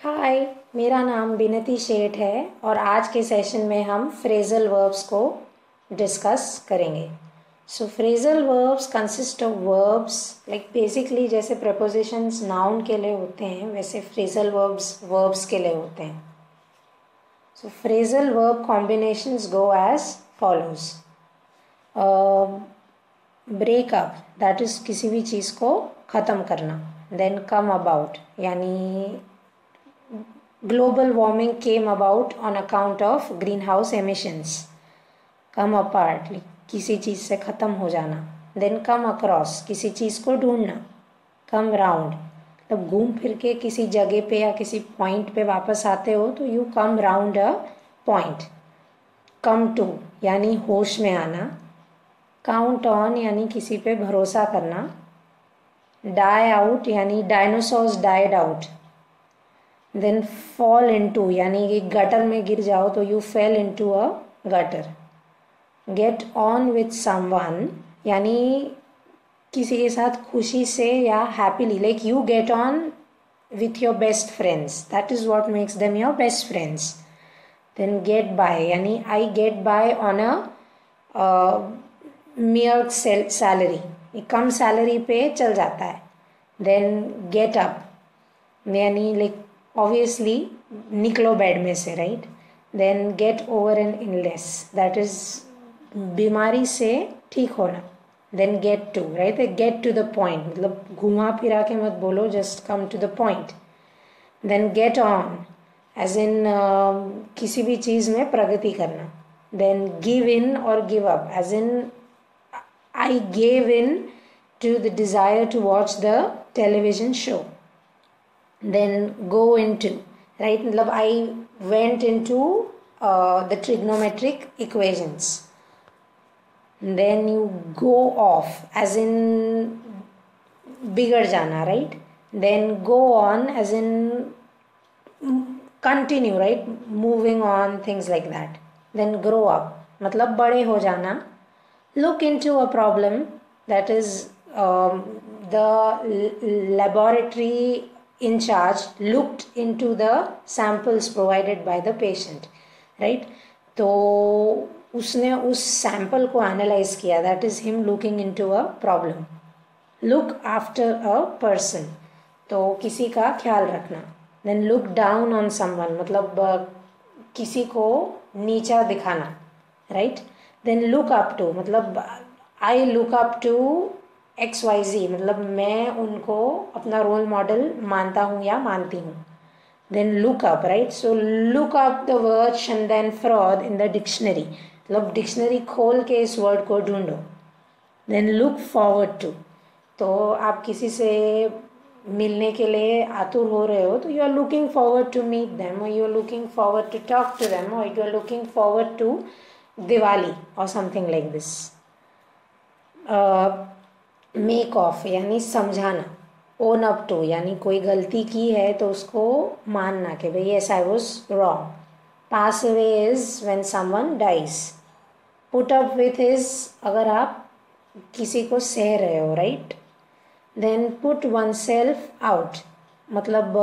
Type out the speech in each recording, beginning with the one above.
हाय, मेरा नाम बिनती शेठ है और आज के सेशन में हम फ्रेजल वर्ब्स को डिस्कस करेंगे। So phrasal verbs consist of verbs like basically जैसे प्रपोजिशंस नाउन के लिए होते हैं वैसे फ्रेजल वर्ब्स वर्ब्स के लिए होते हैं। So phrasal verb combinations go as follows. Breakup that is किसी भी चीज़ को ख़त्म करना। देन कम अबाउट यानी global warming came about on account of greenhouse emissions. come apart किसी चीज़ से ख़त्म हो जाना। then come across किसी चीज़ को ढूंढना। come round मतलब घूम फिर के किसी जगह पे या किसी पॉइंट पे वापस आते हो तो you come round a point. come to यानी होश में आना। count on यानी किसी पे भरोसा करना। die out यानी dinosaurs died out. Then fall into यानी कि गटर में गिर जाओ तो you fell into a gutter. Get on with someone यानी किसी के साथ खुशी से या happily like you get on with your best friends that is what makes them your best friends. Then get by यानी I get by on a mere salary, कम salary पे चल जाता है। देन गेट अप यानी like obviously निकलो bed में से, right. Then get over an illness that is बीमारी से ठीक होना। Then get to right, get to the point मतलब घुमा फिरा के मत बोलो, just come to the point. Then get on as in किसी भी चीज़ में प्रगति करना। देन गिव इन और give up as in I gave in to the desire to watch the television show. then go into right मतलब I went into the trigonometric equations. then you go off as in बिगड़ जाना, right। then go on as in continue, right, moving on, things like that. then grow up मतलब बड़े हो जाना। look into a problem that is the laboratory in charge looked into the samples provided by the patient, right। तो उसने उस sample को analyse किया, that is him looking into a problem. Look after a person तो किसी का ख्याल रखना। Then look down on someone मतलब किसी को नीचा दिखाना, right. Then look up to मतलब I look up to XYZ मतलब मैं उनको अपना रोल मॉडल मानता हूँ या मानती हूँ। Then look up right, so look up the word schadenfreude in the dictionary मतलब डिक्शनरी खोल के इस वर्ड को ढूंढो। देन लुक फॉरवर्ड टू तो आप किसी से मिलने के लिए आतुर हो रहे हो तो you are looking forward to meet them, और you are looking forward to talk to them, और you are looking forward to Diwali और something like this. Make of यानी समझाना। ओन अप टू यानी कोई गलती की है तो उसको मानना कि भाई yes I was wrong. Pass away is when someone dies. Put up with is अगर आप किसी को सह रहे हो, right. Then put oneself out मतलब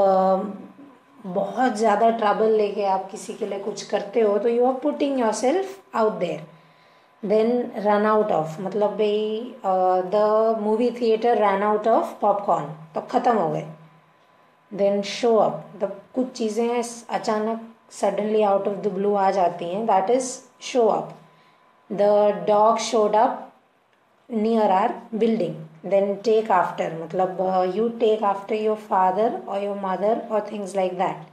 बहुत ज़्यादा ट्रबल लेके आप किसी के लिए कुछ करते हो तो you are putting yourself out there. Then run out of मतलब भाई the movie theatre run out of popcorn तो ख़त्म हो गए। देन शो अप मतलब कुछ चीज़ें अचानक suddenly out of the blue आ जाती हैं, that is show up. The dog showed up near our building. Then take after मतलब you take after your father और योर मदर और things like that.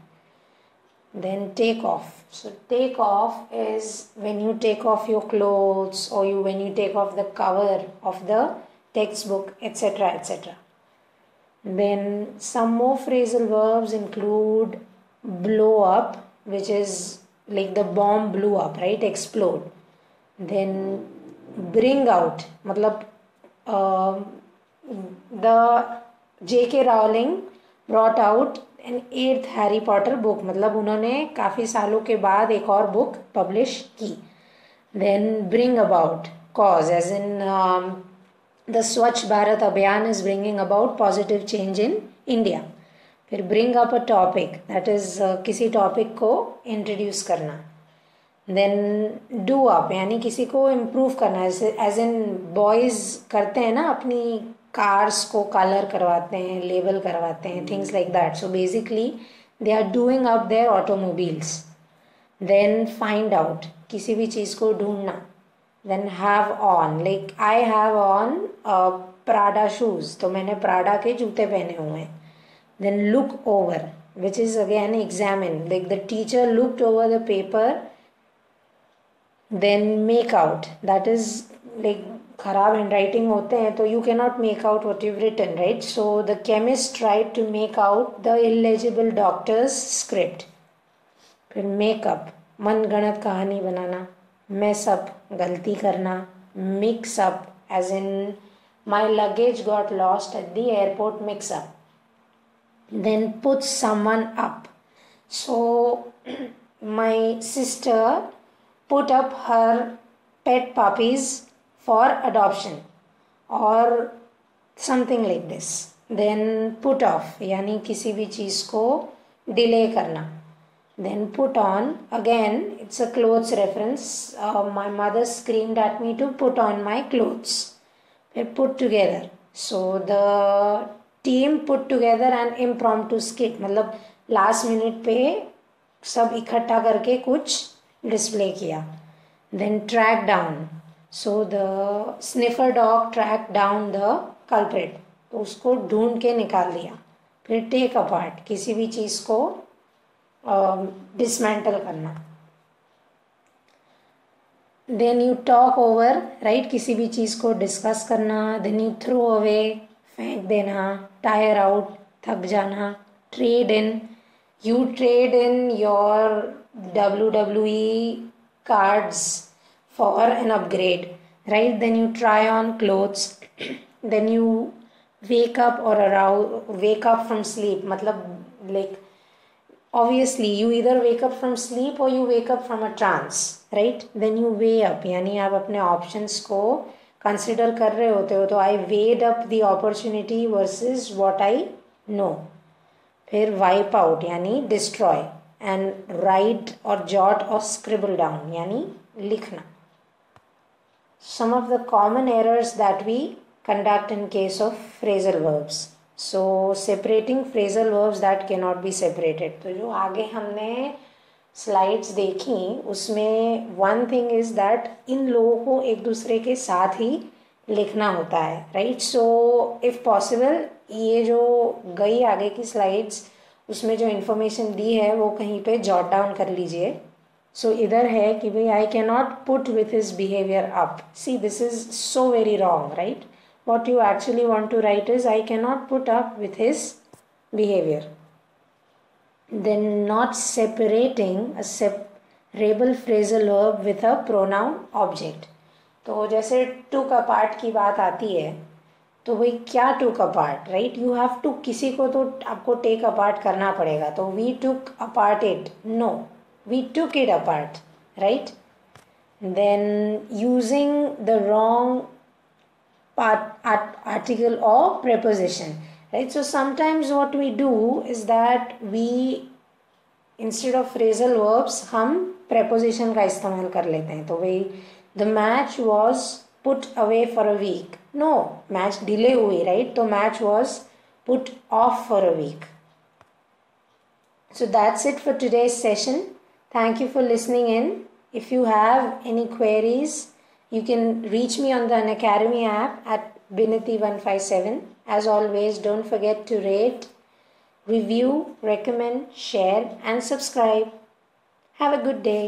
Then take off. So take off is when you take off your clothes or when you take off the cover of the textbook, etc., etc. Then some more phrasal verbs include blow up, which is like the bomb blew up, right? Explode. Then bring out मतलब the J.K. Rowling brought out an 8th Harry Potter book मतलब उन्होंने काफ़ी सालों के बाद एक और book publish की। Then bring about cause as in the Swachh Bharat Abhiyan is bringing about positive change in India. फिर bring up a topic, that is किसी टॉपिक को इंट्रोड्यूस करना. देन डू अप यानी किसी को इम्प्रूव करना, एज इन बॉयज़ करते हैं ना, अपनी कार्स को कलर करवाते हैं, लेबल करवाते हैं, things like that. So basically they are doing up their automobiles. Then find out, किसी भी चीज़ को ढूंढना. Then have on, like I have on Prada shoes, तो मैंने प्राडा के जूते पहने हुए हैं. Then look over, which is again examine, like the teacher looked over the paper. Then make out, that is like खराब handwriting होते हैं तो you cannot make out what you've written, right? So the chemist tried to make out the illegible doctor's script. फिर make up, मनगढ़ंत कहानी बनाना. mess up, गलती करना. mix up, as in my luggage got lost at the airport, mix up. Then put someone up. So my sister put up her pet puppies for adoption or something like this. Then put off यानी किसी भी चीज़ को delay करना. Then put on, again it's a clothes reference. My mother screamed at me to put on my clothes. फिर put together. So the team put together an impromptu skit, मतलब last minute पे सब इकट्ठा करके कुछ display किया. Then track down, so the sniffer dog track down the culprit, तो उसको ढूंढ के निकाल दिया. फिर टेक अपार्ट, किसी भी चीज़ को डिसमेंटल करना. Then you talk over, right, किसी भी चीज़ को डिस्कस करना. देन यू थ्रो अवे, फेंक देना. टायर आउट, थक जाना. Trade in, you trade in your WWE cards for an upgrade, right? Then you try on clothes. Then you wake up or wake up from sleep, मतलब like obviously you either wake up from sleep or you wake up from a trance, right? Then you weigh up, यानी आप अपने options को consider कर रहे होते हो. तो I weighed up the opportunity versus what I know. फिर वाइप आउट यानी डिस्ट्रॉय. एंड राइट और जॉट और स्क्रिबल डाउन यानी लिखना. Some of the common errors that we conduct in case of phrasal verbs. So separating phrasal verbs that can not be separated. तो जो आगे हमने स्लाइड्स देखी उसमें वन थिंग इज दैट इन लोगों को एक दूसरे के साथ ही लिखना होता है, राइट? सो इफ़ पॉसिबल ये जो गई आगे की स्लाइड्स उसमें जो इन्फॉर्मेशन दी है वो कहीं पे जॉट डाउन कर लीजिए. सो इधर है कि भाई I can not put with his behaviour up. See this is so very wrong, right? What you actually want to write is I can not put up with his behaviour. Then not separating a separable phrasal verb with a pronoun object. तो जैसे टुक apart की बात आती है तो भाई क्या took apart, right? You have to, किसी को तो आपको टेक अपार्ट करना पड़ेगा. तो we took apart it, no, we took it apart, right? Then using the wrong article or preposition, right? So sometimes what we do is that we instead of phrasal verbs हम preposition का इस्तेमाल कर लेते हैं. तो भाई the match was put away for a week. No, match delay हुई, right? तो match was put off for a week. So that's it for today's session. Thank you for listening in. If you have any queries, you can reach me on the Unacademy app at Binati157. As always, don't forget to rate, review, recommend, share and subscribe. Have a good day.